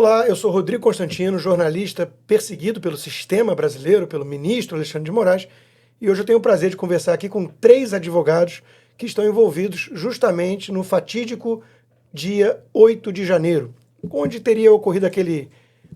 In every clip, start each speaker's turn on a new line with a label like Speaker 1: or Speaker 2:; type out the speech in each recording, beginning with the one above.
Speaker 1: Olá, eu sou Rodrigo Constantino, jornalista perseguido pelo sistema brasileiro, pelo ministro Alexandre de Moraes, e hoje eu tenho o prazer de conversar aqui com 3 advogados que estão envolvidos justamente no fatídico dia 8 de janeiro, onde teria ocorrido aquele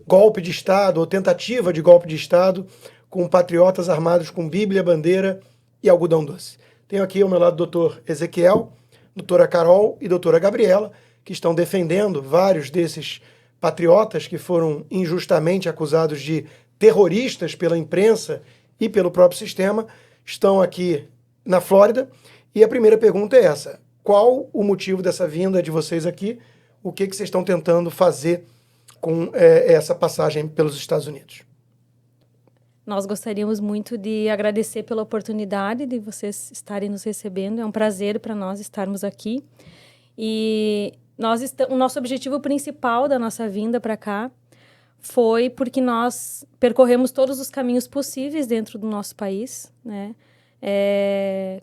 Speaker 1: golpe de Estado, ou tentativa de golpe de Estado, com patriotas armados com Bíblia, bandeira e algodão doce. Tenho aqui ao meu lado o doutor Ezequiel, doutora Carol e doutora Gabriela, que estão defendendo vários desses patriotas que foram injustamente acusados de terroristas pela imprensa e pelo próprio sistema, estão aqui na Flórida. E a primeira pergunta é essa: qual o motivo dessa vinda de vocês aqui? O que vocês estão tentando fazer com essa passagem pelos Estados Unidos?
Speaker 2: Nós gostaríamos muito de agradecer pela oportunidade de vocês estarem nos recebendo. É um prazer para nós estarmos aqui. E o nosso objetivo principal da nossa vinda para cá foi porque nós percorremos todos os caminhos possíveis dentro do nosso país, né?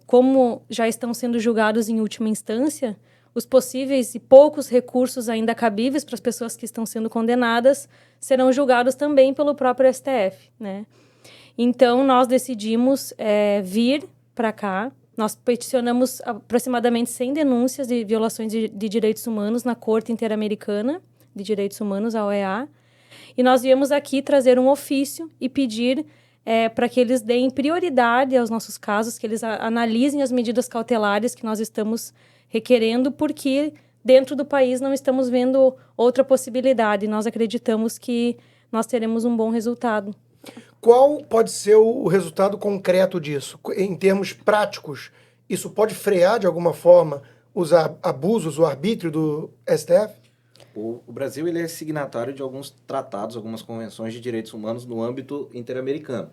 Speaker 2: Como já estão sendo julgados em última instância, os possíveis e poucos recursos ainda cabíveis para as pessoas que estão sendo condenadas serão julgados também pelo próprio STF, né? Então, nós decidimos vir para cá. Nós peticionamos aproximadamente 100 denúncias de violações de direitos humanos na Corte Interamericana de Direitos Humanos, a OEA. E nós viemos aqui trazer um ofício e pedir para que eles deem prioridade aos nossos casos, que eles analisem as medidas cautelares que nós estamos requerendo, porque dentro do país não estamos vendo outra possibilidade. Nós acreditamos que nós teremos um bom resultado.
Speaker 1: Qual pode ser o resultado concreto disso? Em termos práticos, isso pode frear de alguma forma os abusos, o arbítrio do STF?
Speaker 3: O Brasil ele é signatário de alguns tratados, algumas convenções de direitos humanos no âmbito interamericano.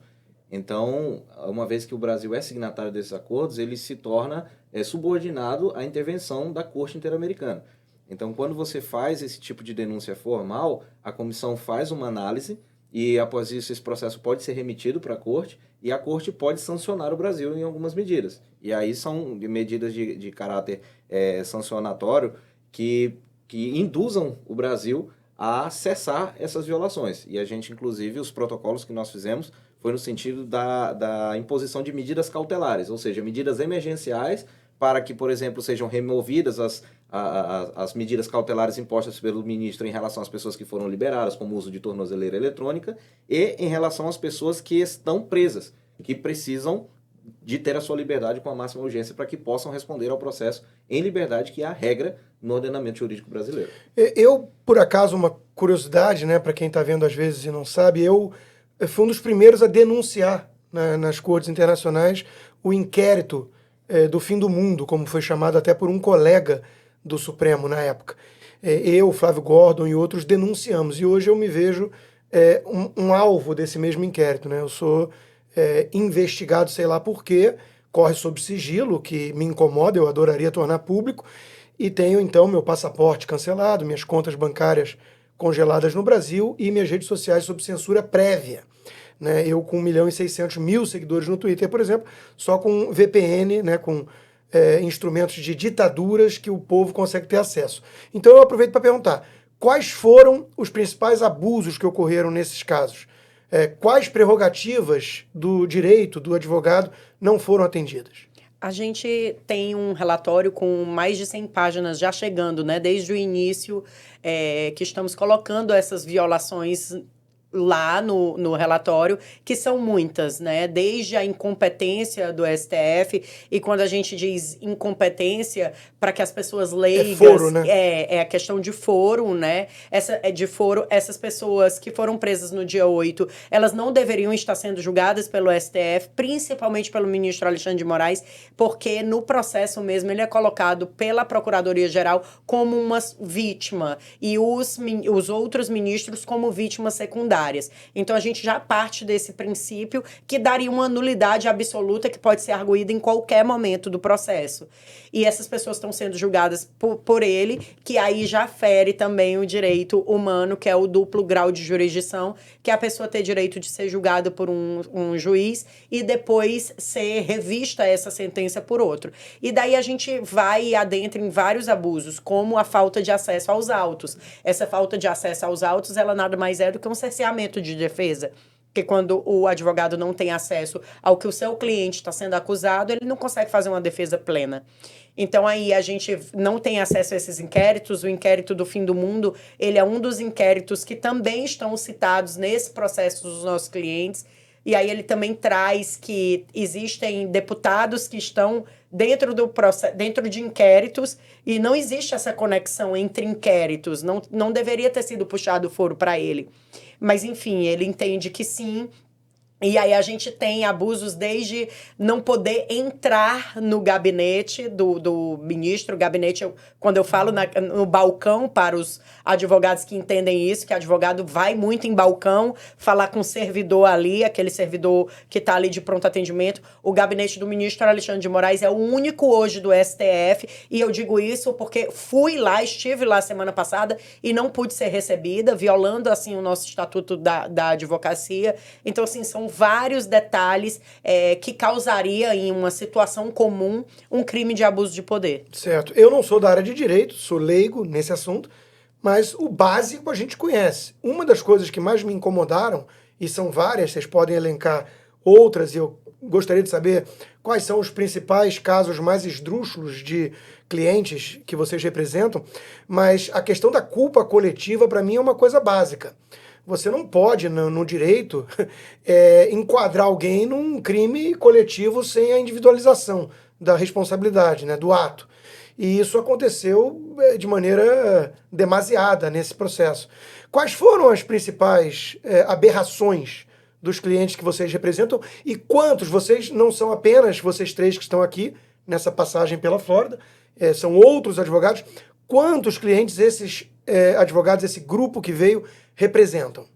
Speaker 3: Então, uma vez que o Brasil é signatário desses acordos, ele se torna subordinado à intervenção da Corte Interamericana. Então, quando você faz esse tipo de denúncia formal, a comissão faz uma análise e, após isso, esse processo pode ser remetido para a Corte e a Corte pode sancionar o Brasil em algumas medidas. E aí são medidas de caráter sancionatório que induzam o Brasil a cessar essas violações. E a gente, inclusive, os protocolos que nós fizemos foi no sentido da imposição de medidas cautelares, ou seja, medidas emergenciais para que, por exemplo, sejam removidas as medidas cautelares impostas pelo ministro em relação às pessoas que foram liberadas, como o uso de tornozeleira eletrônica, e em relação às pessoas que estão presas, que precisam de ter a sua liberdade com a máxima urgência para que possam responder ao processo em liberdade, que é a regra no ordenamento jurídico brasileiro.
Speaker 1: Eu, por acaso, uma curiosidade, né, para quem está vendo às vezes e não sabe, eu fui um dos primeiros a denunciar nas cortes internacionais o inquérito do fim do mundo, como foi chamado até por um colega do Supremo na época. Eu, Flávio Gordon e outros denunciamos, e hoje eu me vejo um alvo desse mesmo inquérito, né? Eu sou investigado, sei lá por quê, corre sob sigilo, que me incomoda, eu adoraria tornar público, e tenho então meu passaporte cancelado, minhas contas bancárias congeladas no Brasil e minhas redes sociais sob censura prévia. Né? Eu com 1.600.000 seguidores no Twitter, por exemplo, só com VPN, né, com instrumentos de ditaduras que o povo consegue ter acesso. Então eu aproveito para perguntar, quais foram os principais abusos que ocorreram nesses casos? Quais prerrogativas do direito, do advogado, não foram atendidas?
Speaker 4: A gente tem um relatório com mais de 100 páginas já chegando, né? Desde o início que estamos colocando essas violações lá no relatório, que são muitas, né? Desde a incompetência do STF, e quando a gente diz incompetência, para que as pessoas leigas...
Speaker 1: foro, né?
Speaker 4: É a questão de foro, né? De foro, essas pessoas que foram presas no dia 8, elas não deveriam estar sendo julgadas pelo STF, principalmente pelo ministro Alexandre de Moraes, porque no processo mesmo ele é colocado pela Procuradoria-Geral como uma vítima, e os outros ministros como vítima secundária. secundárias. Então, a gente já parte desse princípio que daria uma nulidade absoluta que pode ser arguída em qualquer momento do processo. E essas pessoas estão sendo julgadas por ele, que aí já fere também o direito humano, que é o duplo grau de jurisdição, que é a pessoa ter direito de ser julgada por um juiz e depois ser revista essa sentença por outro. E daí a gente vai e adentra em vários abusos, como a falta de acesso aos autos. Essa falta de acesso aos autos, ela nada mais é do que um cerceamento de defesa. Porque quando o advogado não tem acesso ao que o seu cliente está sendo acusado, ele não consegue fazer uma defesa plena. Então, aí, a gente não tem acesso a esses inquéritos. O inquérito do fim do mundo, ele é um dos inquéritos que também estão citados nesse processo dos nossos clientes. E aí ele também traz que existem deputados que estão dentro de inquéritos e não existe essa conexão entre inquéritos. Não deveria ter sido puxado o foro para ele. Mas, enfim, ele entende que sim. E aí a gente tem abusos desde não poder entrar no gabinete do ministro. Gabinete, quando eu falo no balcão, para os advogados que entendem isso, que advogado vai muito em balcão falar com o servidor ali, aquele servidor que está ali de pronto atendimento. O gabinete do ministro Alexandre de Moraes é o único hoje do STF. E eu digo isso porque estive lá semana passada e não pude ser recebida, violando assim o nosso estatuto da advocacia. Então, assim, são vários detalhes que causaria em uma situação comum um crime de abuso de poder.
Speaker 1: Certo. Eu não sou da área de direito, sou leigo nesse assunto, mas o básico a gente conhece. Uma das coisas que mais me incomodaram, e são várias, vocês podem elencar outras, e eu gostaria de saber quais são os principais casos mais esdrúxulos de clientes que vocês representam, mas a questão da culpa coletiva, para mim, é uma coisa básica. Você não pode, no direito, enquadrar alguém num crime coletivo sem a individualização da responsabilidade, né, do ato. E isso aconteceu de maneira demasiada nesse processo. Quais foram as principais aberrações dos clientes que vocês representam e quantos, vocês não são apenas vocês três que estão aqui nessa passagem pela Flórida, são outros advogados, quantos clientes esses advogados, esse grupo que veio, representam?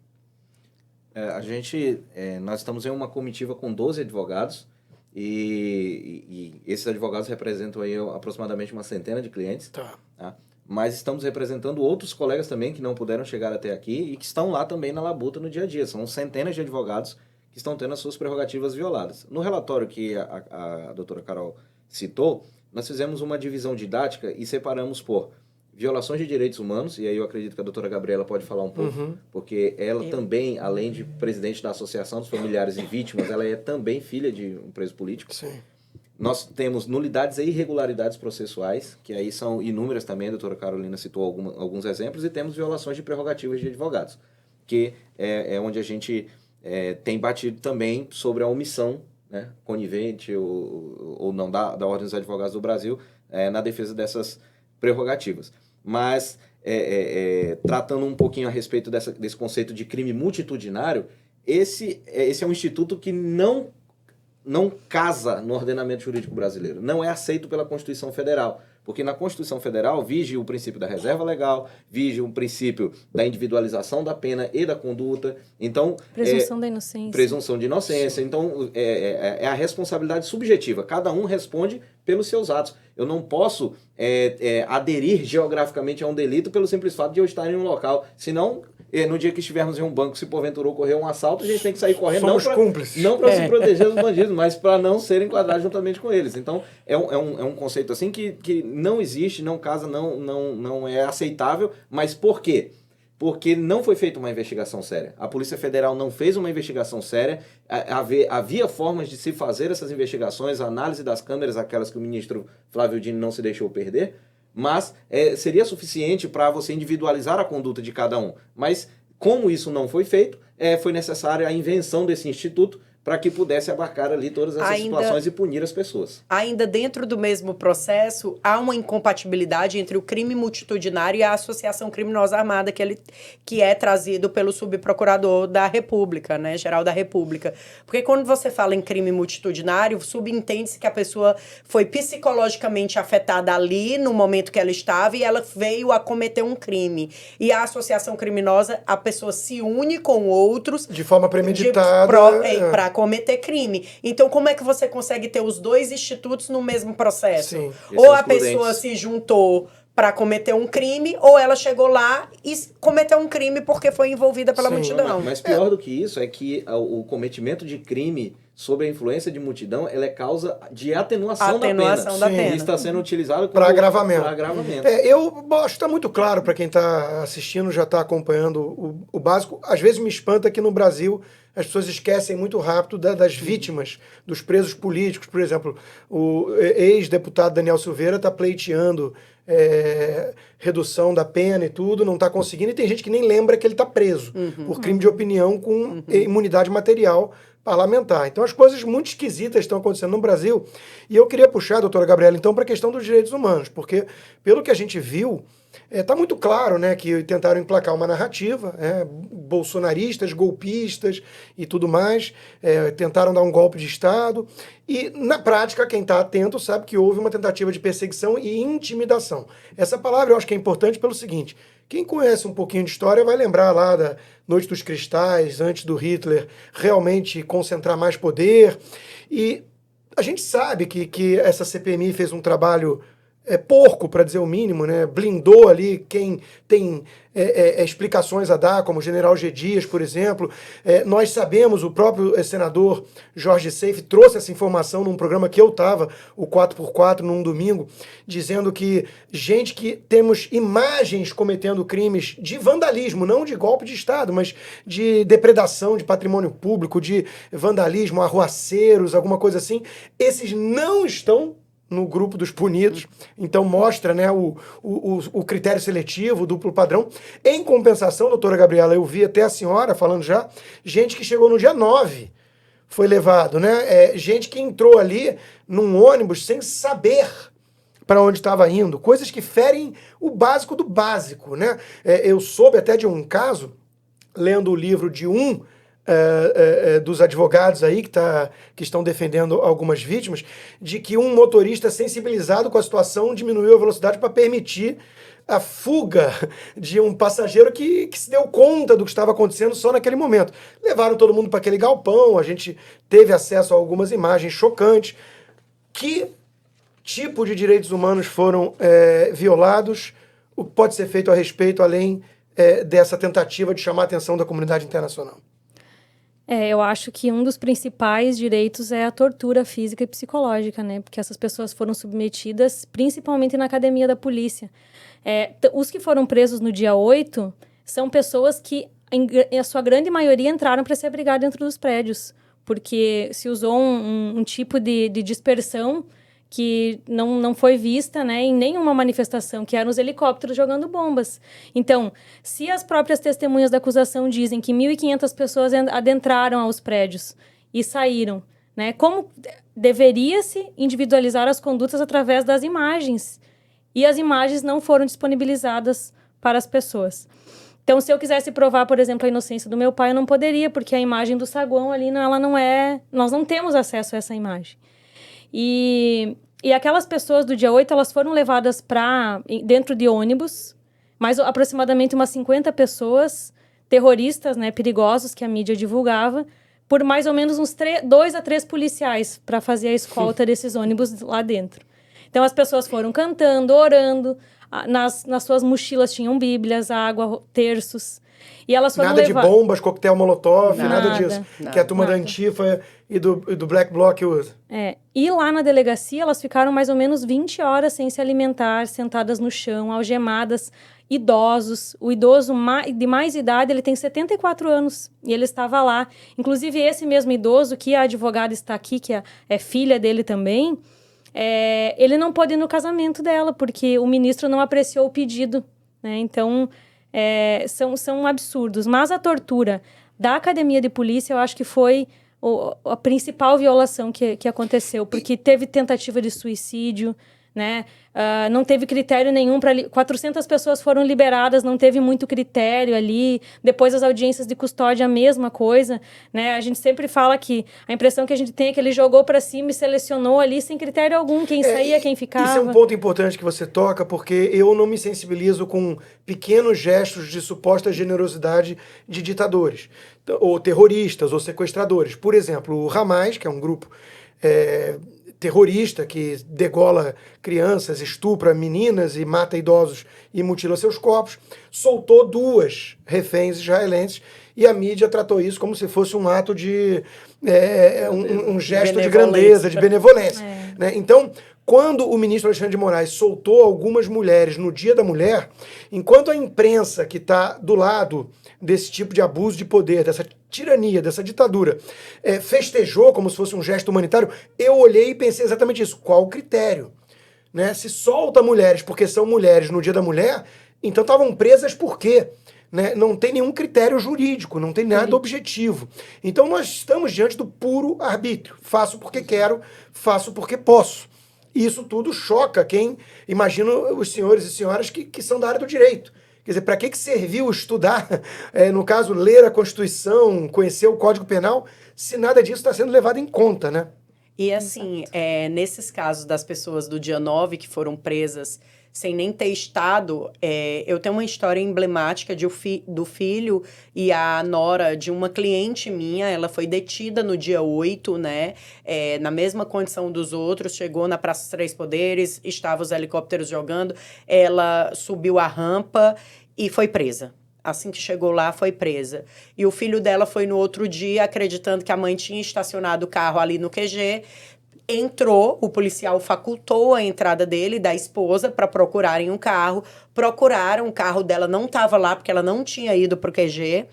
Speaker 3: Nós estamos em uma comitiva com 12 advogados e esses advogados representam aí aproximadamente uma centena de clientes.
Speaker 1: Tá.
Speaker 3: Mas estamos representando outros colegas também que não puderam chegar até aqui e que estão lá também na labuta no dia a dia. São centenas de advogados que estão tendo as suas prerrogativas violadas. No relatório que a doutora Carol citou, nós fizemos uma divisão didática e separamos por violações de direitos humanos, e aí eu acredito que a doutora Gabriela pode falar um pouco, porque ela também, além de presidente da Associação dos Familiares e Vítimas, ela é também filha de um preso político.
Speaker 1: Sim.
Speaker 3: Nós temos nulidades e irregularidades processuais, que aí são inúmeras também, a doutora Carolina citou alguns exemplos, e temos violações de prerrogativas de advogados, que é onde a gente tem batido também sobre a omissão, né, conivente ou não da Ordem dos Advogados do Brasil na defesa dessas prerrogativas. Mas, tratando um pouquinho a respeito desse conceito de crime multitudinário, esse é um instituto que não casa no ordenamento jurídico brasileiro, não é aceito pela Constituição Federal, porque na Constituição Federal vige o princípio da reserva legal, vige o princípio da individualização da pena e da conduta, então...
Speaker 2: Presunção da inocência.
Speaker 3: Presunção de inocência, então é a responsabilidade subjetiva, cada um responde pelos seus atos. Eu não posso aderir geograficamente a um delito pelo simples fato de eu estar em um local, senão... no dia que estivermos em um banco, se porventura ocorrer um assalto, a gente tem que sair correndo.
Speaker 1: Somos cúmplices.
Speaker 3: Não para se proteger dos bandidos, mas para não ser enquadrado juntamente com eles. Então, é um conceito assim que não existe, não casa, não é aceitável. Mas por quê? Porque não foi feita uma investigação séria. A Polícia Federal não fez uma investigação séria. Havia formas de se fazer essas investigações, a análise das câmeras, aquelas que o ministro Flávio Dino não se deixou perder, mas seria suficiente para você individualizar a conduta de cada um. Mas, como isso não foi feito, foi necessária a invenção desse instituto para que pudesse abarcar ali todas essas situações e punir as pessoas.
Speaker 4: Ainda dentro do mesmo processo, há uma incompatibilidade entre o crime multitudinário e a associação criminosa armada que é trazido pelo subprocurador da República, né, geral da República. Porque quando você fala em crime multitudinário, subentende-se que a pessoa foi psicologicamente afetada ali, no momento que ela estava, e ela veio a cometer um crime. E a associação criminosa, a pessoa se une com outros...
Speaker 1: De forma premeditada.
Speaker 4: Para cometer crime. Então, como é que você consegue ter os dois institutos no mesmo processo?
Speaker 1: Sim.
Speaker 4: Ou a pessoa se juntou para cometer um crime, ou ela chegou lá e cometeu um crime porque foi envolvida pela multidão.
Speaker 3: Mas pior do que isso é que o cometimento de crime sob a influência de multidão, ela é causa de atenuação da pena. E está sendo utilizado
Speaker 1: para agravamento.
Speaker 3: Eu
Speaker 1: acho que está muito claro para quem está assistindo, já está acompanhando o básico. Às vezes me espanta que no Brasil as pessoas esquecem muito rápido das vítimas, dos presos políticos. Por exemplo, o ex-deputado Daniel Silveira está pleiteando redução da pena e tudo, não está conseguindo, e tem gente que nem lembra que ele está preso por crime de opinião com imunidade material parlamentar. Então as coisas muito esquisitas estão acontecendo no Brasil, e eu queria puxar, doutora Gabriela, então, para a questão dos direitos humanos, porque pelo que a gente viu, está muito claro, né, que tentaram emplacar uma narrativa, bolsonaristas, golpistas e tudo mais, tentaram dar um golpe de Estado, e na prática quem está atento sabe que houve uma tentativa de perseguição e intimidação. Essa palavra eu acho que é importante pelo seguinte: quem conhece um pouquinho de história vai lembrar lá da Noite dos Cristais, antes do Hitler realmente concentrar mais poder, e a gente sabe que essa CPMI fez um trabalho porco, para dizer o mínimo, né? Blindou ali quem tem explicações a dar, como o general G. Dias, por exemplo. Nós sabemos, o próprio senador Jorge Seife trouxe essa informação num programa que eu estava, o 4x4, num domingo, dizendo que temos imagens cometendo crimes de vandalismo, não de golpe de Estado, mas de depredação de patrimônio público, de vandalismo, arruaceiros, alguma coisa assim. Esses não estão no grupo dos punidos, então mostra, né, o critério seletivo, o duplo padrão. Em compensação, doutora Gabriela, eu vi até a senhora falando já, gente que chegou no dia 9, foi levado, né, gente que entrou ali num ônibus sem saber para onde estava indo, coisas que ferem o básico do básico, né. Eu soube até de um caso, lendo o livro de dos advogados aí que estão defendendo algumas vítimas, de que um motorista sensibilizado com a situação diminuiu a velocidade para permitir a fuga de um passageiro que se deu conta do que estava acontecendo só naquele momento. Levaram todo mundo para aquele galpão, a gente teve acesso a algumas imagens chocantes. Que tipo de direitos humanos foram violados? O que pode ser feito a respeito, além dessa tentativa de chamar a atenção da comunidade internacional?
Speaker 2: Eu acho que um dos principais direitos é a tortura física e psicológica, né? Porque essas pessoas foram submetidas, principalmente na academia da polícia. Os que foram presos no dia 8 são pessoas que, em a sua grande maioria, entraram para se abrigar dentro dos prédios, porque se usou um tipo de dispersão que não foi vista, né, em nenhuma manifestação, que eram os helicópteros jogando bombas. Então, se as próprias testemunhas da acusação dizem que 1.500 pessoas adentraram aos prédios e saíram, né, como deveria-se individualizar as condutas através das imagens? E as imagens não foram disponibilizadas para as pessoas. Então, se eu quisesse provar, por exemplo, a inocência do meu pai, eu não poderia, porque a imagem do saguão ali, ela não é... Nós não temos acesso a essa imagem. E aquelas pessoas do dia 8, elas foram levadas dentro de ônibus, mais aproximadamente umas 50 pessoas, terroristas, né, perigosos, que a mídia divulgava, por mais ou menos uns 2 a 3 policiais para fazer a escolta desses ônibus lá dentro. Então, as pessoas foram cantando, orando, nas suas mochilas tinham bíblias, água, terços. E elas foram
Speaker 1: nada de bombas, coquetel molotov, nada disso.
Speaker 2: Nada,
Speaker 1: que a turma da Antifa e do Black Bloc usa.
Speaker 2: E lá na delegacia, elas ficaram mais ou menos 20 horas sem se alimentar, sentadas no chão, algemadas, idosos. O idoso de mais idade, ele tem 74 anos, e ele estava lá. Inclusive, esse mesmo idoso, que a advogada está aqui, que é filha dele também, ele não pôde ir no casamento dela, porque o ministro não apreciou o pedido, né? Então... são absurdos. Mas a tortura da academia de polícia, eu acho que foi a principal violação que aconteceu, porque teve tentativa de suicídio, né? Não teve critério nenhum para 400 pessoas foram liberadas, não teve muito critério ali. Depois as audiências de custódia, a mesma coisa, né? A gente sempre fala que a impressão que a gente tem é que ele jogou para cima e selecionou ali sem critério algum quem saía, quem ficava.
Speaker 1: Isso é um ponto importante que você toca, porque eu não me sensibilizo com pequenos gestos de suposta generosidade de ditadores, ou terroristas, ou sequestradores. Por exemplo, o Hamas, que é um grupo terrorista que degola crianças, estupra meninas e mata idosos e mutila seus corpos, soltou 2 reféns israelenses e a mídia tratou isso como se fosse um ato de um gesto de grandeza, de benevolência. Né? Então, quando o ministro Alexandre de Moraes soltou algumas mulheres no Dia da Mulher, enquanto a imprensa que está do lado desse tipo de abuso de poder, dessa tirania, dessa ditadura, festejou como se fosse um gesto humanitário, eu olhei e pensei exatamente isso. Qual o critério? Né? Se solta mulheres porque são mulheres no Dia da Mulher, então estavam presas por quê? Né? Não tem nenhum critério jurídico, não tem nada objetivo. Então nós estamos diante do puro arbítrio. Faço porque quero, faço porque posso. E isso tudo choca quem imagina os senhores e senhoras que são da área do direito. Quer dizer, para que serviu estudar, no caso, ler a Constituição, conhecer o Código Penal, se nada disso está sendo levado em conta, né?
Speaker 4: E assim, nesses casos das pessoas do dia 9 que foram presas sem nem ter estado, eu tenho uma história emblemática do filho e a nora de uma cliente minha. Ela foi detida no dia 8, né? Na mesma condição dos outros, chegou na Praça dos Três Poderes, estavam os helicópteros jogando, ela subiu a rampa e foi presa. Assim que chegou lá, foi presa. E o filho dela foi no outro dia, acreditando que a mãe tinha estacionado o carro ali no QG, entrou, o policial facultou a entrada dele e da esposa para procurarem um carro. Procuraram, o carro dela não estava lá porque ela não tinha ido para o QG.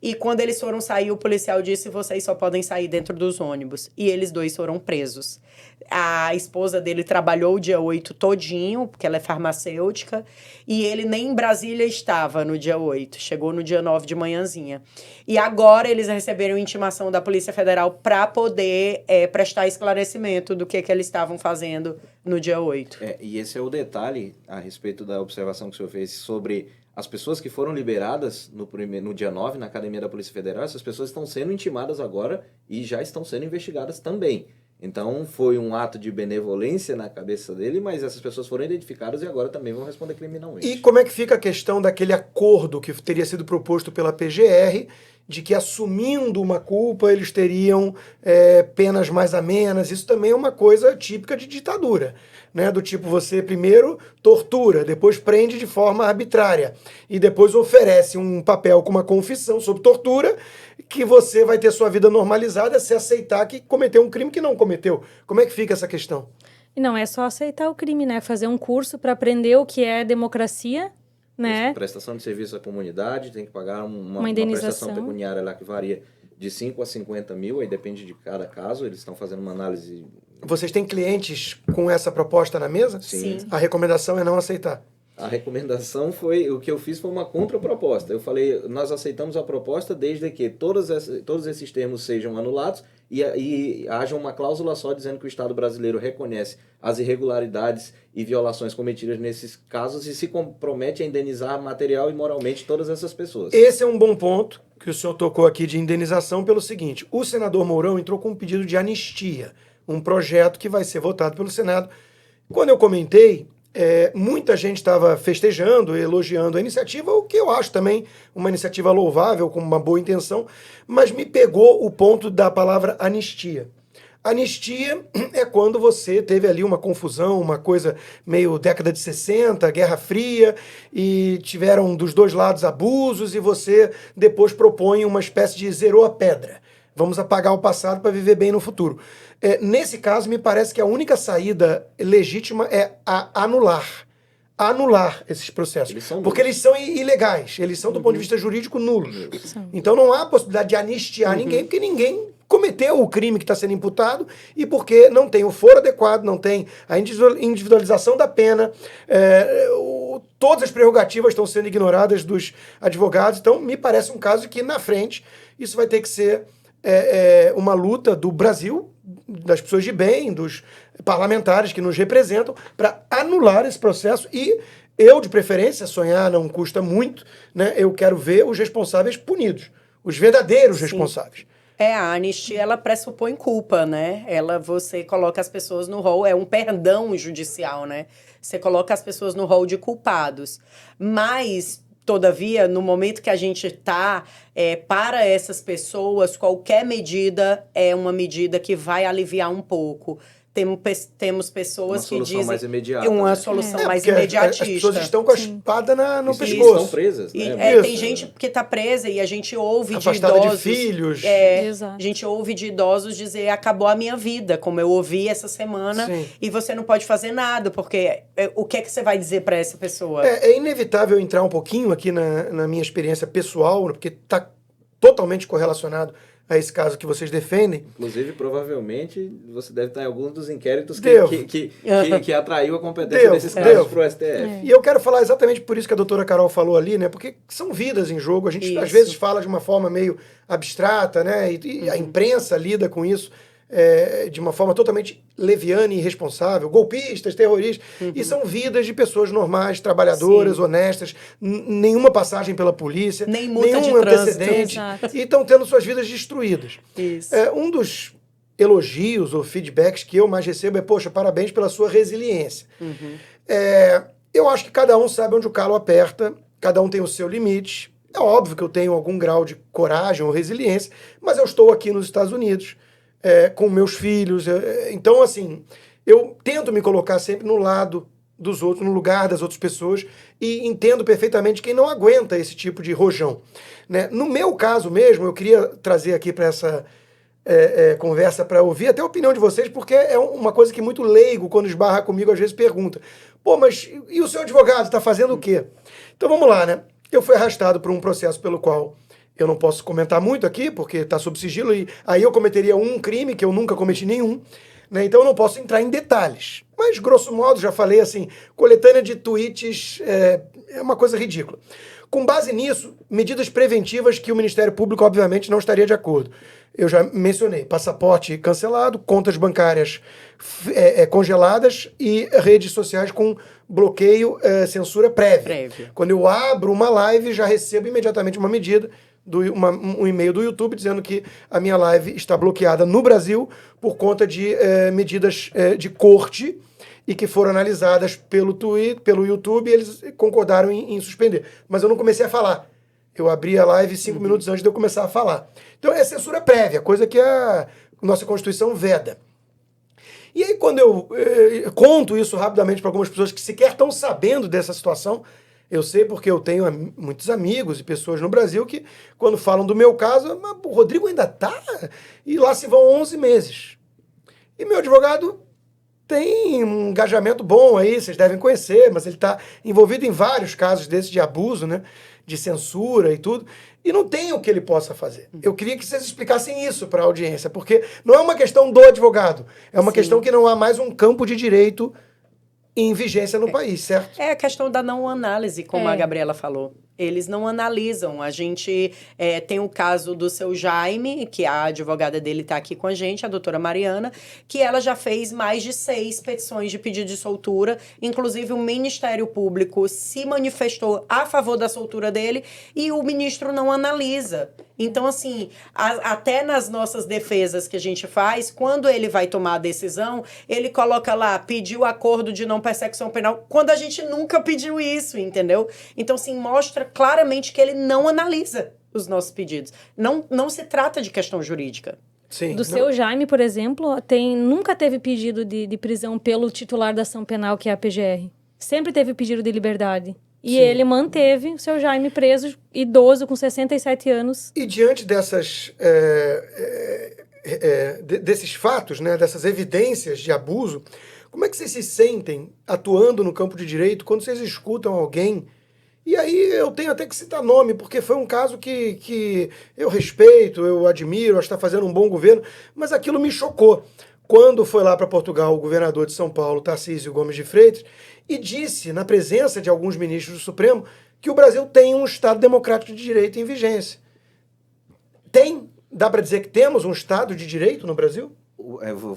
Speaker 4: E quando eles foram sair, o policial disse: vocês só podem sair dentro dos ônibus. E eles 2 foram presos. A esposa dele trabalhou o dia 8 todinho, porque ela é farmacêutica, e ele nem em Brasília estava no dia 8, chegou no dia 9 de manhãzinha. E agora eles receberam intimação da Polícia Federal para poder prestar esclarecimento do que eles estavam fazendo no dia 8.
Speaker 3: E esse é o detalhe a respeito da observação que o senhor fez sobre as pessoas que foram liberadas no dia 9 na Academia da Polícia Federal. Essas pessoas estão sendo intimadas agora e já estão sendo investigadas também. Então, foi um ato de benevolência na cabeça dele, mas essas pessoas foram identificadas e agora também vão responder criminalmente.
Speaker 1: E como é que fica a questão daquele acordo que teria sido proposto pela PGR, de que assumindo uma culpa eles teriam penas mais amenas? Isso também é uma coisa típica de ditadura, né? Do tipo, você primeiro tortura, depois prende de forma arbitrária e depois oferece um papel com uma confissão sobre tortura, que você vai ter sua vida normalizada se aceitar que cometeu um crime que não cometeu. Como é que fica essa questão?
Speaker 2: E não é só aceitar o crime, né? Fazer um curso para aprender o que é democracia, né?
Speaker 3: Prestação de serviço à comunidade, tem que pagar uma
Speaker 2: indenização.
Speaker 3: prestação pecuniária lá que varia de 5 a 50 mil, aí depende de cada caso, eles estão fazendo uma análise.
Speaker 1: Vocês têm clientes com essa proposta na mesa?
Speaker 3: Sim.
Speaker 1: A recomendação é não aceitar.
Speaker 3: A recomendação foi, o que eu fiz foi uma contraproposta. Eu falei, nós aceitamos a proposta desde que todos esses termos sejam anulados e haja uma cláusula só dizendo que o Estado brasileiro reconhece as irregularidades e violações cometidas nesses casos e se compromete a indenizar material e moralmente todas essas pessoas.
Speaker 1: Esse é um bom ponto que o senhor tocou aqui de indenização pelo seguinte: o senador Mourão entrou com um pedido de anistia, um projeto que vai ser votado pelo Senado. Quando eu comentei, muita gente estava festejando, elogiando a iniciativa, o que eu acho também uma iniciativa louvável, com uma boa intenção, mas me pegou o ponto da palavra anistia. Anistia é quando você teve ali uma confusão, uma coisa meio década de 60, Guerra Fria, e tiveram dos dois lados abusos, e você depois propõe uma espécie de zerou a pedra. Vamos apagar o passado para viver bem no futuro. Nesse caso, me parece que a única saída legítima é anular esses processos. Porque eles são ilegais, eles são, do ponto de vista jurídico, nulos. Então não há possibilidade de anistiar ninguém, porque ninguém cometeu o crime que está sendo imputado e porque não tem o foro adequado, não tem a individualização da pena, todas as prerrogativas estão sendo ignoradas dos advogados. Então, me parece um caso que, na frente, isso vai ter que ser uma luta do Brasil, das pessoas de bem, dos parlamentares que nos representam, para anular esse processo e eu, de preferência, sonhar não custa muito, né? Eu quero ver os responsáveis punidos, os verdadeiros responsáveis.
Speaker 4: A anistia, ela pressupõe culpa, né? Você coloca as pessoas no rol, é um perdão judicial, né? Você coloca as pessoas no rol de culpados. Mas, todavia, no momento que a gente está, para essas pessoas, qualquer medida é uma medida que vai aliviar um pouco. Temos pessoas que dizem...
Speaker 3: mais imediata.
Speaker 4: Uma solução mais imediatista.
Speaker 1: As pessoas estão com a espada no pescoço.
Speaker 3: Estão presas.
Speaker 4: Tem gente que está presa e a gente ouve
Speaker 1: afastada
Speaker 4: de idosos...
Speaker 1: de filhos.
Speaker 2: Exato.
Speaker 4: A gente ouve de idosos dizer acabou a minha vida, como eu ouvi essa semana,
Speaker 1: Sim.
Speaker 4: e você não pode fazer nada, porque o que é que você vai dizer para essa pessoa?
Speaker 1: É inevitável entrar um pouquinho aqui na minha experiência pessoal, porque está totalmente correlacionado a esse caso que vocês defendem.
Speaker 3: Inclusive, provavelmente, você deve estar em algum dos inquéritos que atraiu a competência desses casos para o STF.
Speaker 1: E eu quero falar exatamente por isso que a doutora Carol falou ali, né? Porque são vidas em jogo. A gente, às vezes, fala de uma forma meio abstrata, né? E a imprensa lida com isso de uma forma totalmente leviana e irresponsável. Golpistas, terroristas. E são vidas de pessoas normais, trabalhadoras, honestas, nenhuma passagem pela polícia,
Speaker 4: nem multa
Speaker 1: nenhum
Speaker 4: de
Speaker 1: antecedente. E estão tendo suas vidas destruídas.
Speaker 4: Isso.
Speaker 1: Um dos elogios ou feedbacks que eu mais recebo é, poxa, parabéns pela sua resiliência. Eu acho que cada um sabe onde o calo aperta, cada um tem o seu limite. É óbvio que eu tenho algum grau de coragem ou resiliência, mas eu estou aqui nos Estados Unidos, com meus filhos. Então, assim, eu tento me colocar sempre no lado dos outros, no lugar das outras pessoas, e entendo perfeitamente quem não aguenta esse tipo de rojão, né? No meu caso mesmo, eu queria trazer aqui para essa conversa, para ouvir até a opinião de vocês, porque é uma coisa que muito leigo, quando esbarra comigo, às vezes pergunta, pô, mas e o seu advogado está fazendo o quê? Então vamos lá, né? Eu fui arrastado por um processo pelo qual eu não posso comentar muito aqui, porque está sob sigilo, e aí eu cometeria um crime que eu nunca cometi nenhum, né? Então eu não posso entrar em detalhes. Mas, grosso modo, já falei assim, coletânea de tweets é uma coisa ridícula. Com base nisso, medidas preventivas que o Ministério Público, obviamente, não estaria de acordo. Eu já mencionei, passaporte cancelado, contas bancárias congeladas e redes sociais com bloqueio, censura prévia. Quando eu abro uma live, já recebo imediatamente uma medida, um e-mail do YouTube dizendo que a minha live está bloqueada no Brasil por conta de medidas de corte e que foram analisadas pelo YouTube e eles concordaram em suspender. Mas eu não comecei a falar. Eu abri a live 5 minutos antes de eu começar a falar. Então é censura prévia, coisa que a nossa Constituição veda. E aí quando eu conto isso rapidamente para algumas pessoas que sequer estão sabendo dessa situação, eu sei porque eu tenho muitos amigos e pessoas no Brasil que, quando falam do meu caso, mas o Rodrigo ainda tá? E lá se vão 11 meses. E meu advogado tem um engajamento bom aí, vocês devem conhecer, mas ele está envolvido em vários casos desses de abuso, né? De censura e tudo, e não tem o que ele possa fazer. Eu queria que vocês explicassem isso para a audiência, porque não é uma questão do advogado, é uma questão que não há mais um campo de direito em vigência no país, certo?
Speaker 4: É a questão da não análise, como a Gabriela falou. Eles não analisam. A gente tem o caso do seu Jaime, que a advogada dele está aqui com a gente, a doutora Mariana, que ela já fez mais de 6 petições de pedido de soltura. Inclusive, o Ministério Público se manifestou a favor da soltura dele e o ministro não analisa. Então, assim, até nas nossas defesas que a gente faz, quando ele vai tomar a decisão, ele coloca lá, pediu acordo de não persecução penal, quando a gente nunca pediu isso, entendeu? Então, assim, mostra claramente que ele não analisa os nossos pedidos. Não se trata de questão jurídica.
Speaker 1: Sim,
Speaker 2: do seu Jaime, por exemplo, nunca teve pedido de prisão pelo titular da ação penal, que é a PGR. Sempre teve pedido de liberdade. E ele manteve o seu Jaime preso, idoso, com 67 anos.
Speaker 1: E diante desses fatos, né, dessas evidências de abuso, como é que vocês se sentem atuando no campo de direito quando vocês escutam alguém? E aí eu tenho até que citar nome, porque foi um caso que eu respeito, eu admiro, acho que está fazendo um bom governo, mas aquilo me chocou. Quando foi lá para Portugal o governador de São Paulo, Tarcísio Gomes de Freitas, e disse, na presença de alguns ministros do Supremo, que o Brasil tem um Estado democrático de direito em vigência. Tem, dá para dizer que temos um Estado de Direito no Brasil?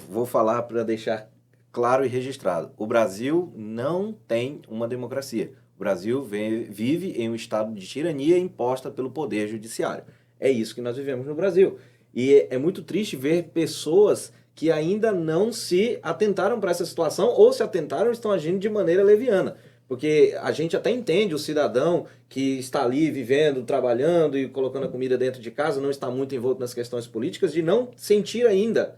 Speaker 3: Vou falar para deixar claro e registrado. O Brasil não tem uma democracia. O Brasil vive em um estado de tirania imposta pelo Poder Judiciário. É isso que nós vivemos no Brasil. E é muito triste ver pessoas que ainda não se atentaram para essa situação, ou se atentaram e estão agindo de maneira leviana. Porque a gente até entende o cidadão que está ali vivendo, trabalhando e colocando a comida dentro de casa, não está muito envolto nas questões políticas, de não sentir ainda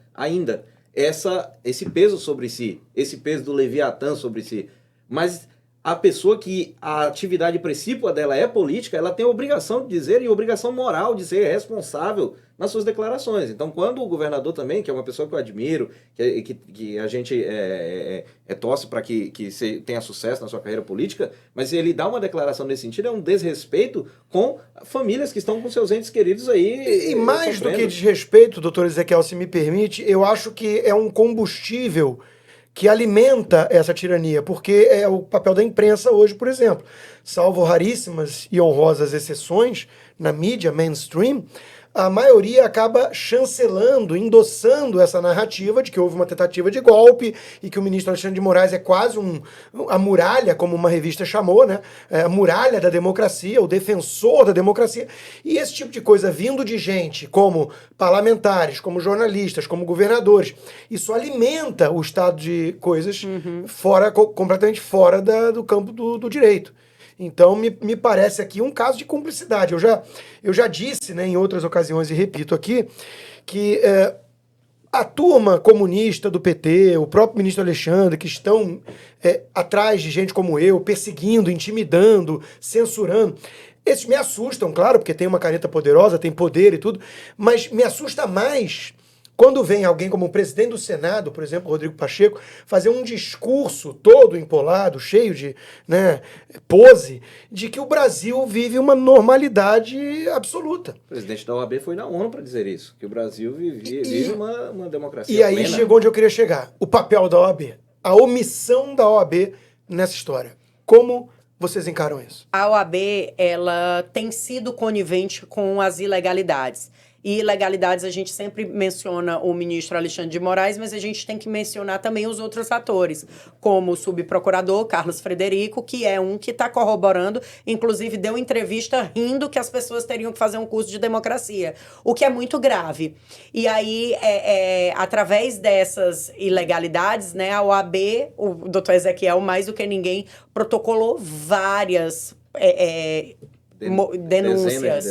Speaker 3: esse peso sobre si, esse peso do Leviatã sobre si. Mas a pessoa que a atividade principal dela é política, ela tem a obrigação de dizer e a obrigação moral de ser responsável nas suas declarações. Então, quando o governador também, que é uma pessoa que eu admiro, que a gente torce para que tenha sucesso na sua carreira política, mas ele dá uma declaração nesse sentido, é um desrespeito com famílias que estão com seus entes queridos aí.
Speaker 1: E mais do que desrespeito, doutor Ezequiel, se me permite, eu acho que é um combustível que alimenta essa tirania, porque é o papel da imprensa hoje, por exemplo. Salvo raríssimas e honrosas exceções na mídia mainstream, a maioria acaba chancelando, endossando essa narrativa de que houve uma tentativa de golpe e que o ministro Alexandre de Moraes é quase a muralha, como uma revista chamou, né? A muralha da democracia, o defensor da democracia. E esse tipo de coisa vindo de gente como parlamentares, como jornalistas, como governadores, isso alimenta o estado de coisas completamente fora do campo do direito. Então, me parece aqui um caso de cumplicidade. Eu já disse, né, em outras ocasiões, e repito aqui, que a turma comunista do PT, o próprio ministro Alexandre, que estão atrás de gente como eu, perseguindo, intimidando, censurando, esses me assustam, claro, porque tem uma caneta poderosa, tem poder e tudo, mas me assusta mais quando vem alguém como o presidente do Senado, por exemplo, Rodrigo Pacheco, fazer um discurso todo empolado, cheio de pose, de que o Brasil vive uma normalidade absoluta.
Speaker 3: O presidente da OAB foi na ONU para dizer isso, que o Brasil vive uma democracia
Speaker 1: E aí
Speaker 3: plena.
Speaker 1: chegou onde eu queria chegar. O papel da OAB, a omissão da OAB nessa história. Como vocês encaram isso?
Speaker 4: A OAB, ela tem sido conivente com as ilegalidades. E ilegalidades, a gente sempre menciona o ministro Alexandre de Moraes, mas a gente tem que mencionar também os outros atores, como o subprocurador Carlos Frederico, que é um que está corroborando, inclusive deu entrevista rindo que as pessoas teriam que fazer um curso de democracia, o que é muito grave. E aí, através dessas ilegalidades, né, a OAB, o doutor Ezequiel, mais do que ninguém, protocolou várias denúncias.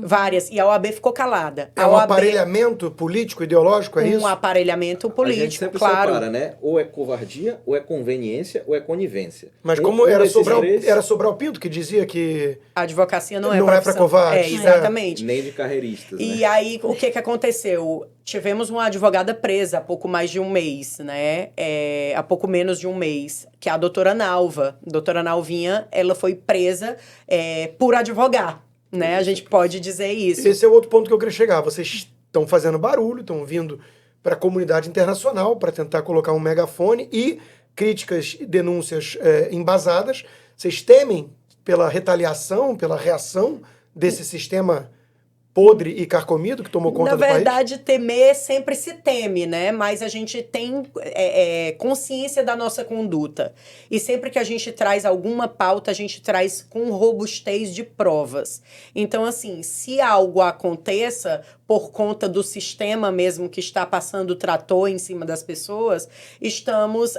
Speaker 4: Várias. E a OAB ficou calada.
Speaker 1: É um aparelhamento político, ideológico, é isso?
Speaker 4: Um aparelhamento político,
Speaker 3: a gente sempre
Speaker 4: claro.
Speaker 3: separa, né? Ou é covardia, ou é conveniência, ou é conivência.
Speaker 1: Mas como era Sobral Pinto que dizia que
Speaker 4: a advocacia não é
Speaker 1: para covardes.
Speaker 4: Exatamente.
Speaker 3: Nem de carreiristas,
Speaker 4: E aí, o que aconteceu? Tivemos uma advogada presa há pouco mais de um mês, né? Há pouco menos de um mês, que é a doutora Nalva. Doutora Nalvinha, ela foi presa por advogar, né? A gente pode dizer isso.
Speaker 1: Esse é o outro ponto que eu queria chegar. Vocês estão fazendo barulho, estão vindo para a comunidade internacional para tentar colocar um megafone e críticas e denúncias embasadas. Vocês temem pela retaliação, pela reação desse sistema podre e carcomido que tomou conta do país?
Speaker 4: Na verdade, temer sempre se teme, né? Mas a gente tem consciência da nossa conduta. E sempre que a gente traz alguma pauta, a gente traz com robustez de provas. Então, assim, se algo aconteça por conta do sistema mesmo que está passando o trator em cima das pessoas, estamos,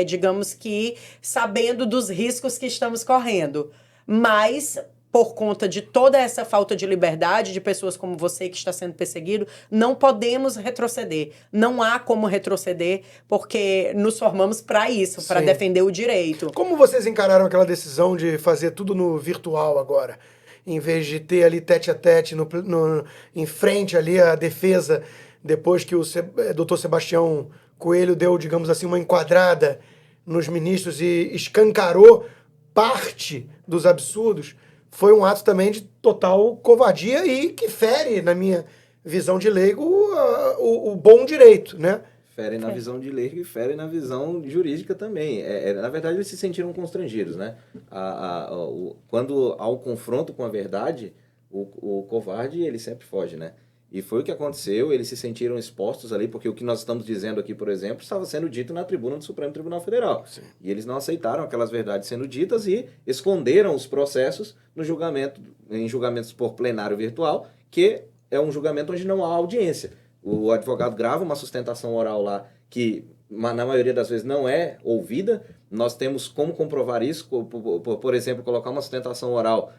Speaker 4: digamos que, sabendo dos riscos que estamos correndo. Mas por conta de toda essa falta de liberdade de pessoas como você que está sendo perseguido, não podemos retroceder. Não há como retroceder, porque nos formamos para isso, para defender o direito.
Speaker 1: Como vocês encararam aquela decisão de fazer tudo no virtual agora? Em vez de ter ali tete a tete, em frente ali a defesa, depois que o doutor Sebastião Coelho deu, digamos assim, uma enquadrada nos ministros e escancarou parte dos absurdos, foi um ato também de total covardia e que fere, na minha visão de leigo, o bom direito, né?
Speaker 3: Fere na visão de leigo e fere na visão jurídica também. Na verdade, eles se sentiram constrangidos, né? Quando há um confronto com a verdade, o covarde, ele sempre foge, né? E foi o que aconteceu, eles se sentiram expostos ali, porque o que nós estamos dizendo aqui, por exemplo, estava sendo dito na tribuna do Supremo Tribunal Federal.
Speaker 1: Sim.
Speaker 3: E eles não aceitaram aquelas verdades sendo ditas e esconderam os processos no julgamento, em julgamentos por plenário virtual, que é um julgamento onde não há audiência. O advogado grava uma sustentação oral lá que, na maioria das vezes, não é ouvida. Nós temos como comprovar isso, por exemplo, colocar uma sustentação oral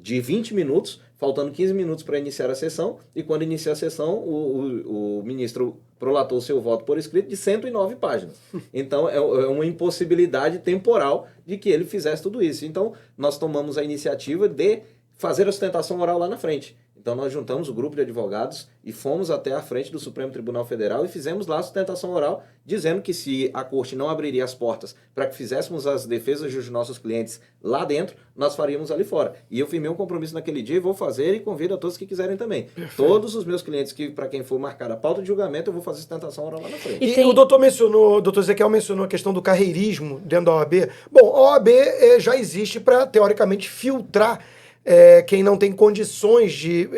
Speaker 3: de 20 minutos, faltando 15 minutos para iniciar a sessão, e quando inicia a sessão, o ministro prolatou seu voto por escrito de 109 páginas. Então, é uma impossibilidade temporal de que ele fizesse tudo isso. Então, nós tomamos a iniciativa de fazer a sustentação oral lá na frente. Então, nós juntamos o grupo de advogados e fomos até a frente do Supremo Tribunal Federal e fizemos lá a sustentação oral, dizendo que se a Corte não abriria as portas para que fizéssemos as defesas dos nossos clientes lá dentro, nós faríamos ali fora. E eu firmei um compromisso naquele dia e vou fazer e convido a todos que quiserem também. Perfeito. Todos os meus clientes, para quem for marcar a pauta de julgamento, eu vou fazer sustentação oral lá na frente.
Speaker 1: E o doutor Ezequiel mencionou a questão do carreirismo dentro da OAB. Bom, a OAB já existe para, teoricamente, filtrar quem não tem condições de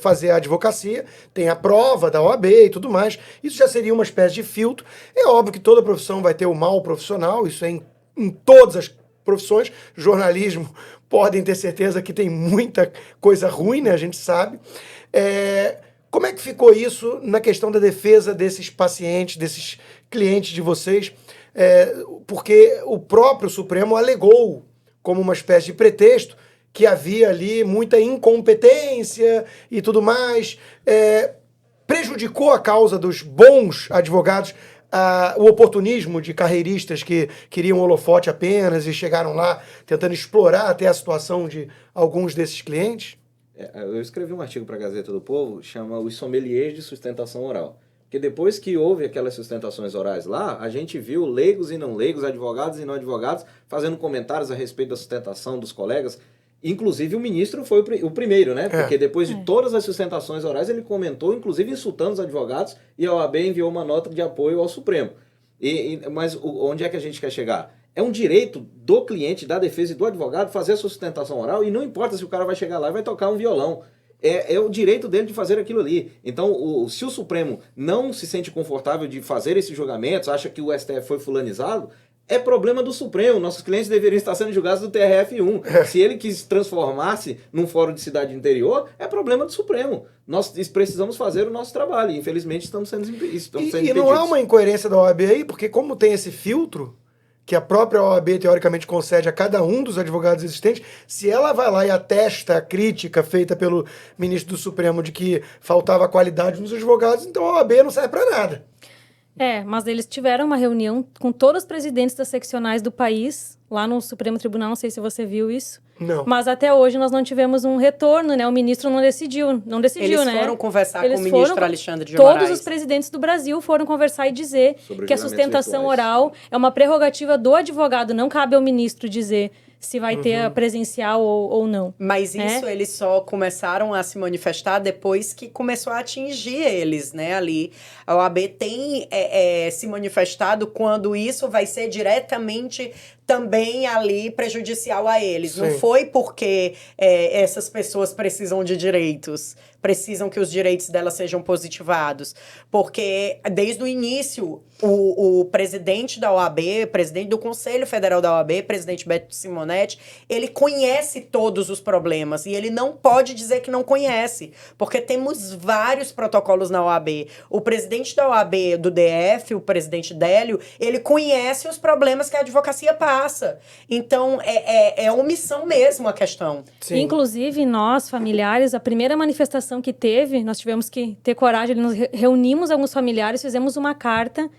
Speaker 1: fazer a advocacia, tem a prova da OAB e tudo mais. Isso já seria uma espécie de filtro. É óbvio que toda profissão vai ter o mal profissional, isso é em todas as profissões. Jornalismo, podem ter certeza que tem muita coisa ruim, né? A gente sabe. Como é que ficou isso na questão da defesa desses pacientes, desses clientes de vocês? Porque o próprio Supremo alegou, como uma espécie de pretexto, que havia ali muita incompetência e tudo mais. Prejudicou a causa dos bons advogados o oportunismo de carreiristas que queriam holofote apenas e chegaram lá tentando explorar até a situação de alguns desses clientes?
Speaker 3: Eu escrevi um artigo para a Gazeta do Povo, chama Os Sommeliers de Sustentação Oral. Porque depois que houve aquelas sustentações orais lá, a gente viu leigos e não leigos, advogados e não advogados, fazendo comentários a respeito da sustentação dos colegas. Inclusive, o ministro foi o primeiro, né? Porque depois de todas as sustentações orais, ele comentou, inclusive insultando os advogados, e a OAB enviou uma nota de apoio ao Supremo. Mas onde é que a gente quer chegar? É um direito do cliente, da defesa e do advogado fazer a sustentação oral, e não importa se o cara vai chegar lá e vai tocar um violão. É o direito dele de fazer aquilo ali. Então, se o Supremo não se sente confortável de fazer esses julgamentos, acha que o STF foi fulanizado, é problema do Supremo. Nossos clientes deveriam estar sendo julgados do TRF1. Se ele quis transformar-se num fórum de cidade interior, é problema do Supremo. Nós precisamos fazer o nosso trabalho. Infelizmente, estamos sendo impedidos.
Speaker 1: E não há uma incoerência da OAB aí, porque como tem esse filtro que a própria OAB, teoricamente, concede a cada um dos advogados existentes, se ela vai lá e atesta a crítica feita pelo ministro do Supremo de que faltava qualidade nos advogados, então a OAB não serve para nada.
Speaker 2: Mas eles tiveram uma reunião com todos os presidentes das seccionais do país, lá no Supremo Tribunal, não sei se você viu isso.
Speaker 1: Não.
Speaker 2: Mas até hoje nós não tivemos um retorno, né? O ministro não decidiu,
Speaker 4: eles
Speaker 2: né?
Speaker 4: Eles foram conversar com o ministro Alexandre de Moraes.
Speaker 2: Todos os presidentes do Brasil foram conversar e dizer que a sustentação oral é uma prerrogativa do advogado, não cabe ao ministro dizer se vai ter presencial ou não.
Speaker 4: Mas isso eles só começaram a se manifestar depois que começou a atingir eles, né, ali. A OAB tem se manifestado quando isso vai ser diretamente também ali prejudicial a eles. Sim. Não foi porque essas pessoas precisam de direitos, precisam que os direitos delas sejam positivados. Porque desde o início, o presidente da OAB, presidente do Conselho Federal da OAB, presidente Beto Simonetti, ele conhece todos os problemas e ele não pode dizer que não conhece, porque temos vários protocolos na OAB. O presidente da OAB do DF, o presidente Délio, ele conhece os problemas que a advocacia passa. Então, é omissão mesmo a questão.
Speaker 2: Sim. Inclusive, nós, familiares, a primeira manifestação que teve, nós tivemos que ter coragem, nós reunimos alguns familiares, fizemos uma carta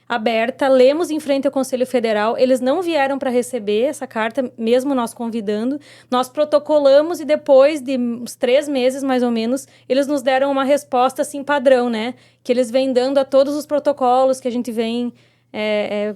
Speaker 2: aberta, lemos em frente ao Conselho Federal, eles não vieram para receber essa carta, mesmo nós convidando, nós protocolamos e depois de uns 3 meses, mais ou menos, eles nos deram uma resposta, assim, padrão, né? Que eles vêm dando a todos os protocolos que a gente vem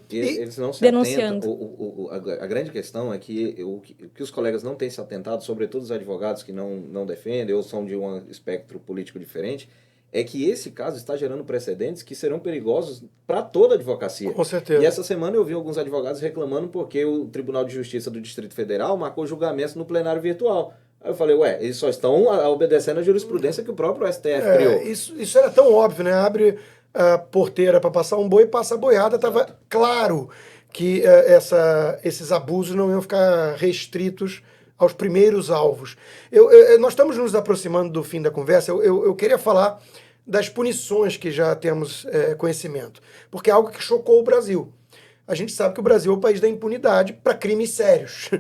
Speaker 3: eles não se
Speaker 2: denunciando.
Speaker 3: A grande questão é que o que os colegas não têm se atentado, sobretudo os advogados que não defendem ou são de um espectro político diferente, é que esse caso está gerando precedentes que serão perigosos para toda a advocacia.
Speaker 1: Com certeza.
Speaker 3: E essa semana eu vi alguns advogados reclamando porque o Tribunal de Justiça do Distrito Federal marcou julgamentos no plenário virtual. Aí eu falei, ué, eles só estão obedecendo a jurisprudência que o próprio STF criou.
Speaker 1: Isso era tão óbvio, né? Abre a porteira para passar um boi, passa a boiada, estava claro que esses abusos não iam ficar restritos aos primeiros alvos. Nós estamos nos aproximando do fim da conversa, eu queria falar das punições que já temos conhecimento, porque é algo que chocou o Brasil. A gente sabe que o Brasil é o país da impunidade para crimes sérios.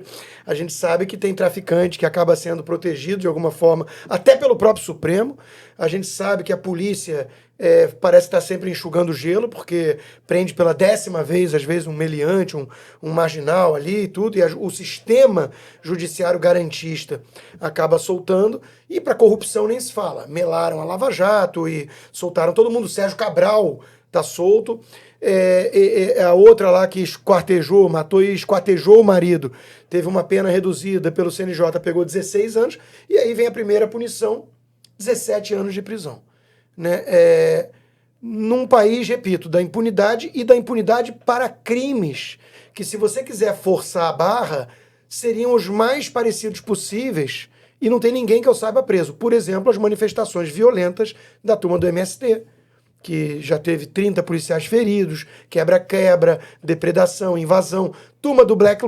Speaker 1: A gente sabe que tem traficante que acaba sendo protegido de alguma forma, até pelo próprio Supremo. A gente sabe que a polícia parece estar sempre enxugando gelo, porque prende pela 10ª vez, às vezes, um meliante, um marginal ali e tudo, e o sistema judiciário garantista acaba soltando. E para corrupção nem se fala. Melaram a Lava Jato e soltaram todo mundo. Sérgio Cabral está solto. A outra lá que esquartejou, matou e esquartejou o marido, teve uma pena reduzida pelo CNJ, pegou 16 anos, e aí vem a primeira punição, 17 anos de prisão. Né? Num país, repito, da impunidade e da impunidade para crimes, que se você quiser forçar a barra, seriam os mais parecidos possíveis, e não tem ninguém que eu saiba preso. Por exemplo, as manifestações violentas da turma do MST, que já teve 30 policiais feridos, quebra-quebra, depredação, invasão, turma do Black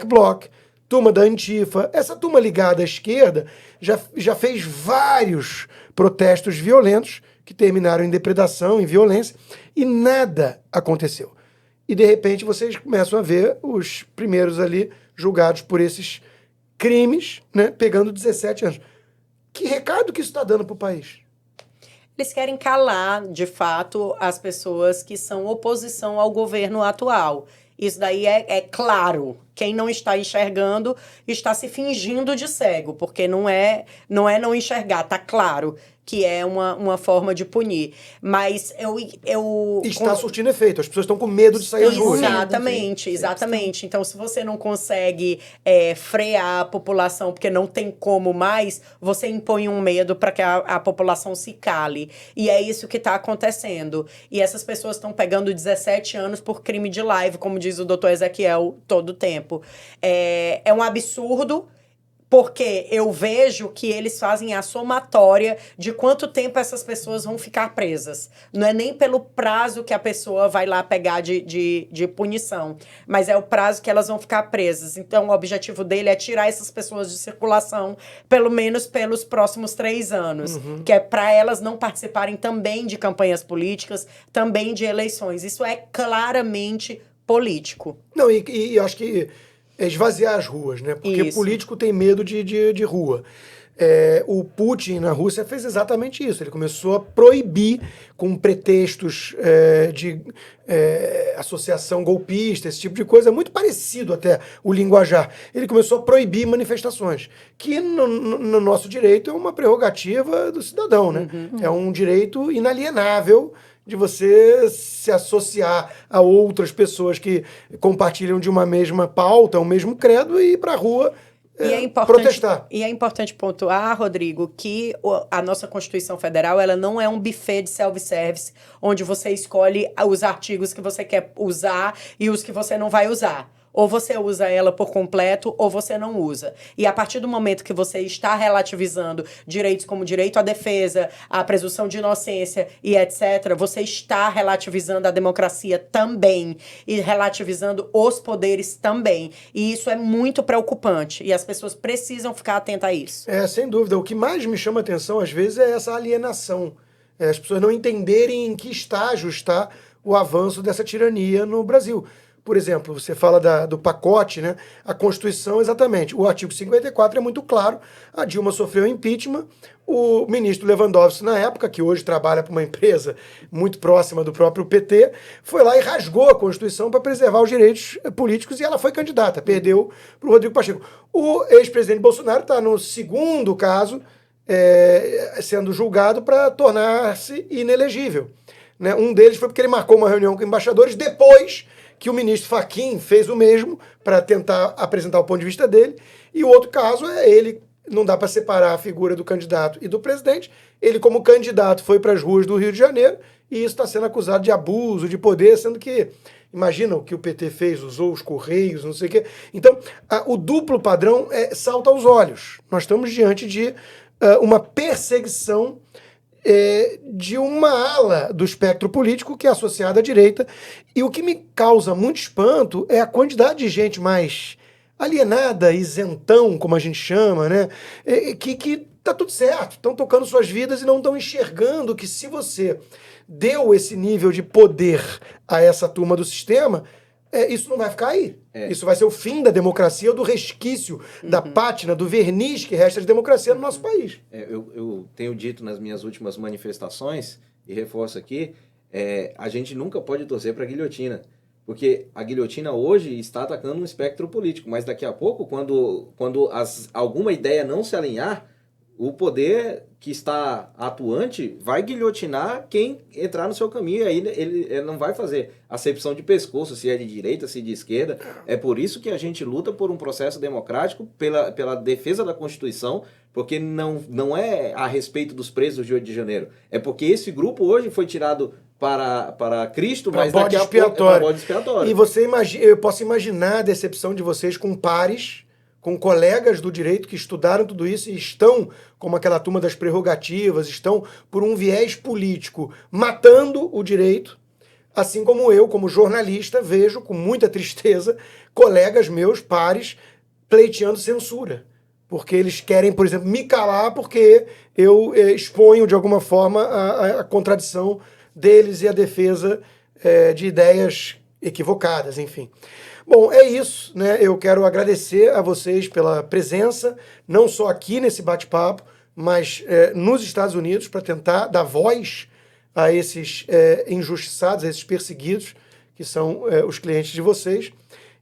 Speaker 1: Bloc, turma da Antifa. Essa turma ligada à esquerda já fez vários protestos violentos que terminaram em depredação, em violência, e nada aconteceu. E, de repente, vocês começam a ver os primeiros ali julgados por esses crimes, né, pegando 17 anos. Que recado que isso está dando para o país?
Speaker 4: Eles querem calar, de fato, as pessoas que são oposição ao governo atual. Isso daí é claro. Quem não está enxergando está se fingindo de cego, porque não é não enxergar, tá claro que é uma forma de punir. Mas
Speaker 1: está surtindo efeito, as pessoas estão com medo de sair às ruas.
Speaker 4: Exatamente. Então, se você não consegue frear a população, porque não tem como mais, você impõe um medo para que a população se cale. E é isso que está acontecendo. E essas pessoas estão pegando 17 anos por crime de live, como diz o doutor Ezequiel todo o tempo. É um absurdo, porque eu vejo que eles fazem a somatória de quanto tempo essas pessoas vão ficar presas. Não é nem pelo prazo que a pessoa vai lá pegar de punição, mas é o prazo que elas vão ficar presas. Então, o objetivo dele é tirar essas pessoas de circulação, pelo menos pelos próximos 3 anos, que é para elas não participarem também de campanhas políticas, também de eleições. Isso é claramente político.
Speaker 1: Não, e acho que esvaziar as ruas, né? Porque político tem medo de rua. O Putin na Rússia fez exatamente isso. Ele começou a proibir, com pretextos de associação golpista, esse tipo de coisa, muito parecido até o linguajar. Ele começou a proibir manifestações, que no nosso direito é uma prerrogativa do cidadão, né? É um direito inalienável de você se associar a outras pessoas que compartilham de uma mesma pauta, um mesmo credo, e ir para a rua protestar.
Speaker 4: E é importante pontuar, Rodrigo, que a nossa Constituição Federal ela não é um buffet de self-service, onde você escolhe os artigos que você quer usar e os que você não vai usar. Ou você usa ela por completo, ou você não usa. E a partir do momento que você está relativizando direitos como direito à defesa, à presunção de inocência e etc., você está relativizando a democracia também. E relativizando os poderes também. E isso é muito preocupante. E as pessoas precisam ficar atentas a isso.
Speaker 1: Sem dúvida. O que mais me chama a atenção, às vezes, é essa alienação. As pessoas não entenderem em que estágio está o avanço dessa tirania no Brasil. Por exemplo, você fala do pacote, né? A Constituição, exatamente. O artigo 54 é muito claro. A Dilma sofreu impeachment. O ministro Lewandowski, na época, que hoje trabalha para uma empresa muito próxima do próprio PT, foi lá e rasgou a Constituição para preservar os direitos políticos, e ela foi candidata, perdeu para o Rodrigo Pacheco. O ex-presidente Bolsonaro está no segundo caso, sendo julgado para tornar-se inelegível. Né? Um deles foi porque ele marcou uma reunião com embaixadores depois que o ministro Fachin fez o mesmo para tentar apresentar o ponto de vista dele, e o outro caso ele, não dá para separar a figura do candidato e do presidente, ele como candidato foi para as ruas do Rio de Janeiro, e isso está sendo acusado de abuso de poder, sendo que, Imagina o que o PT fez, usou os Correios, não sei o quê. Então, o duplo padrão salta aos olhos. Nós estamos diante de uma perseguição de uma ala do espectro político que é associada à direita. E o que me causa muito espanto é a quantidade de gente mais alienada, isentão, como a gente chama, né? Que tá tudo certo, estão tocando suas vidas e não estão enxergando que se você deu esse nível de poder a essa turma do sistema, isso não vai ficar aí. Isso vai ser o fim da democracia ou do resquício, da pátina, do verniz que resta de democracia no nosso país.
Speaker 3: Eu tenho dito nas minhas últimas manifestações, e reforço aqui, a gente nunca pode torcer para a guilhotina. Porque a guilhotina hoje está atacando um espectro político, mas daqui a pouco, quando alguma ideia não se alinhar, o poder que está atuante vai guilhotinar quem entrar no seu caminho. E aí ele não vai fazer acepção de pescoço, se é de direita, se é de esquerda. É por isso que a gente luta por um processo democrático, pela defesa da Constituição, porque não é a respeito dos presos de 8 de janeiro. É porque esse grupo hoje foi tirado para Cristo, mas daqui a pouco é para bode expiatório.
Speaker 1: E eu posso imaginar a decepção de vocês com pares, com colegas do direito que estudaram tudo isso e estão, como aquela turma das prerrogativas, estão por um viés político matando o direito, assim como eu, como jornalista, vejo com muita tristeza colegas meus, pares, pleiteando censura. Porque eles querem, por exemplo, me calar porque eu exponho de alguma forma a contradição deles e a defesa de ideias equivocadas, enfim. Bom, é isso, né? Eu quero agradecer a vocês pela presença, não só aqui nesse bate-papo, mas nos Estados Unidos, para tentar dar voz a esses injustiçados, a esses perseguidos, que são os clientes de vocês,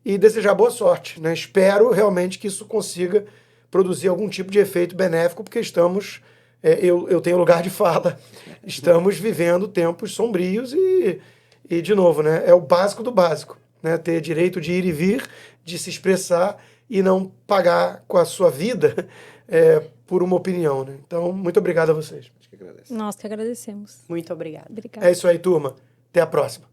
Speaker 1: e desejar boa sorte, né? Espero realmente que isso consiga produzir algum tipo de efeito benéfico, porque estamos... eu tenho lugar de fala. Estamos vivendo tempos sombrios e, de novo, né, é o básico do básico. Né, ter direito de ir e vir, de se expressar e não pagar com a sua vida por uma opinião. Né? Então, muito obrigado a vocês.
Speaker 2: Nós que agradecemos.
Speaker 4: Muito obrigada.
Speaker 2: Obrigada.
Speaker 1: É isso aí, turma. Até a próxima.